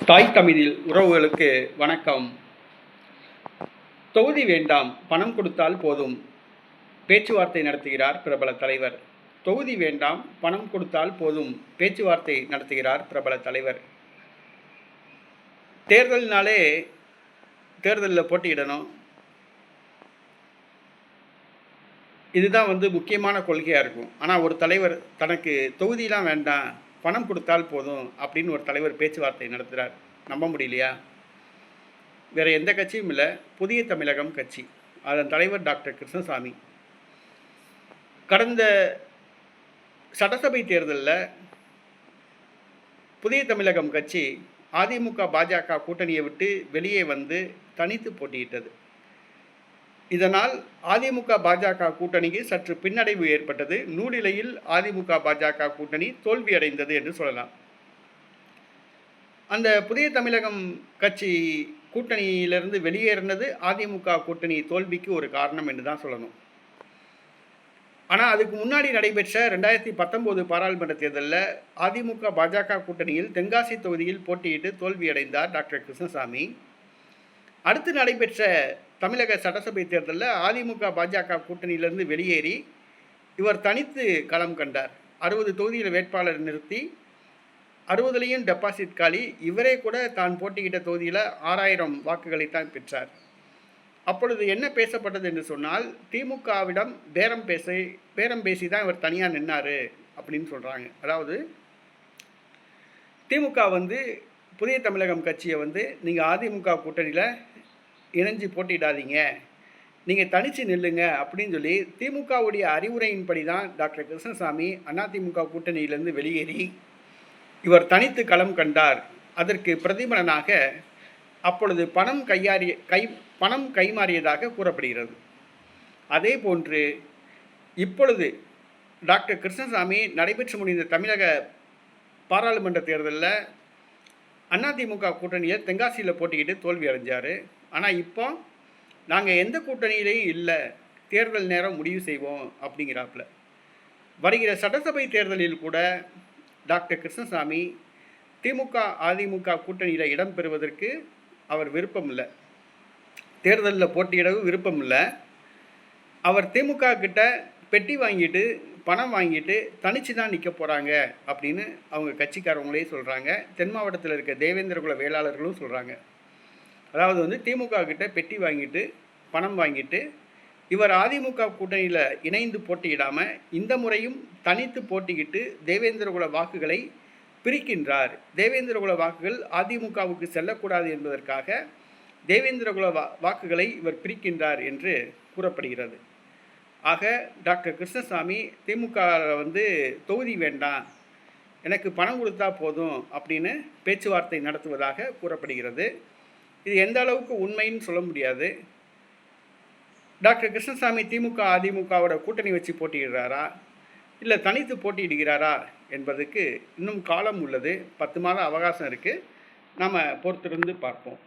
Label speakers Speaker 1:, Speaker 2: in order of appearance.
Speaker 1: தாய் தமிழில் உறவுகளுக்கு வணக்கம். தொகுதி வேண்டாம், பணம் கொடுத்தால் போதும். பேச்சுவார்த்தை நடத்துகிறார் பிரபல தலைவர். தொகுதி வேண்டாம், பணம் கொடுத்தால் போதும். பேச்சுவார்த்தை நடத்துகிறார் பிரபல தலைவர். தேர்தல்னாலே தேர்தலில் போட்டியிடணும், இதுதான் முக்கியமான கொள்கையாக இருக்கும். ஆனால் ஒரு தலைவர் தனக்கு தொகுதியெலாம் வேண்டாம், பணம் கொடுத்தால் போதும் அப்படின்னு ஒரு தலைவர் பேச்சுவார்த்தை நடத்துகிறார். நம்ப முடியலையா? வேறு எந்த கட்சியும் இல்லை, புதிய தமிழகம் கட்சி. அதன் தலைவர் டாக்டர் கிருஷ்ணசாமி. கடந்த சட்டசபை தேர்தலில் புதிய தமிழகம் கட்சி அதிமுக பாஜக கூட்டணியை விட்டு வெளியே வந்து தனித்து போட்டியிட்டது. இதனால் அதிமுக பாஜக கூட்டணிக்கு சற்று பின்னடைவு ஏற்பட்டது. நூலிலையில் அதிமுக பாஜக கூட்டணி தோல்வியடைந்தது என்று சொல்லலாம். அந்த புதிய தமிழகம் கட்சி கூட்டணியிலிருந்து வெளியேறினது அதிமுக கூட்டணி தோல்விக்கு ஒரு காரணம் என்று தான் சொல்லணும். ஆனால் அதுக்கு முன்னாடி நடைபெற்ற 2019 பாராளுமன்ற தேர்தலில் அதிமுக பாஜக கூட்டணியில் தென்காசி தொகுதியில் போட்டியிட்டு தோல்வியடைந்தார் டாக்டர் கிருஷ்ணசாமி. அடுத்து நடைபெற்ற தமிழக சட்டசபை தேர்தலில் அதிமுக பாஜக கூட்டணியிலிருந்து வெளியேறி இவர் தனித்து களம் கண்டார். 60 தொகுதியில் வேட்பாளர் நிறுத்தி 60லையும் டெபாசிட் காலி. இவரே கூட தான் போட்டியிட்ட தொகுதியில் 6000 வாக்குகளைத்தான் பெற்றார். அப்பொழுது என்ன பேசப்பட்டது என்று சொன்னால், திமுகவிடம் பேரம் பேசி தான் இவர் தனியாக நின்னார் அப்படின்னு சொல்கிறாங்க. அதாவது திமுக புதிய தமிழகம் கட்சியை நீங்கள் அதிமுக கூட்டணியில் இணைஞ்சு போட்டியிடாதீங்க, நீங்கள் தனித்து நில்லுங்க அப்படின்னு சொல்லி திமுகவுடைய அறிவுரையின்படி தான் டாக்டர் கிருஷ்ணசாமி அதிமுக கூட்டணியிலிருந்து வெளியேறி இவர் தனித்து களம் கண்டார். அதற்கு பிரதிபலனாக அப்பொழுது பணம் கைமாறியதாக கூறப்படுகிறது. அதே போன்று இப்பொழுது டாக்டர் கிருஷ்ணசாமி நடைபெற்று முடிந்த தமிழக பாராளுமன்ற தேர்தலில் அதிமுக கூட்டணியில் தென்காசியில் போட்டிக்கிட்டு தோல்வி அடைஞ்சார். ஆனால் இப்போ நாங்கள் எந்த கூட்டணியிலையும் இல்லை, தேர்தல் நேரம் முடிவு செய்வோம் அப்படிங்கிறாப்புல. வருகிற சட்டசபை தேர்தலில் கூட டாக்டர் கிருஷ்ணசாமி திமுக அதிமுக கூட்டணியில் இடம் பெறுவதற்கு அவர் விருப்பம் இல்லை, தேர்தலில் போட்டியிடவும் விருப்பம் இல்லை. அவர் திமுக கிட்ட பெட்டி வாங்கிட்டு பணம் வாங்கிட்டு தனித்து தான் நிற்க போகிறாங்க அப்படின்னு அவங்க கட்சிக்காரவங்களே சொல்கிறாங்க. தென் மாவட்டத்தில் இருக்க தேவேந்திரகுல வேளாளர்களும் சொல்கிறாங்க. அதாவது திமுக கிட்ட பெட்டி வாங்கிட்டு பணம் வாங்கிட்டு இவர் அதிமுக கூட்டணியில் இணைந்து போட்டியிடாமல் இந்த முறையும் தனித்து போட்டியிட்டு தேவேந்திரகுல வாக்குகளை பிரிக்கின்றார். தேவேந்திரகுல வாக்குகள் அதிமுகவுக்கு செல்லக்கூடாது என்பதற்காக தேவேந்திரகுல வாக்குகளை இவர் பிரிக்கின்றார் என்று கூறப்படுகிறது. ஆக டாக்டர் கிருஷ்ணசாமி திமுக தொகுதி வேண்டாம், எனக்கு பணம் கொடுத்தா போதும் அப்படின்னு பேச்சுவார்த்தை நடத்துவதாக கூறப்படுகிறது. இது எந்த அளவுக்கு உண்மைன்னு சொல்ல முடியாது. டாக்டர் கிருஷ்ணசாமி திமுக அதிமுகவோட கூட்டணி வச்சு போட்டியிடுறாரா இல்லை தனித்து போட்டியிடுகிறாரா என்பதுக்கு இன்னும் காலம் உள்ளது. 10 மாத அவகாசம் இருக்குது. நாம் பொறுத்திருந்து பார்ப்போம்.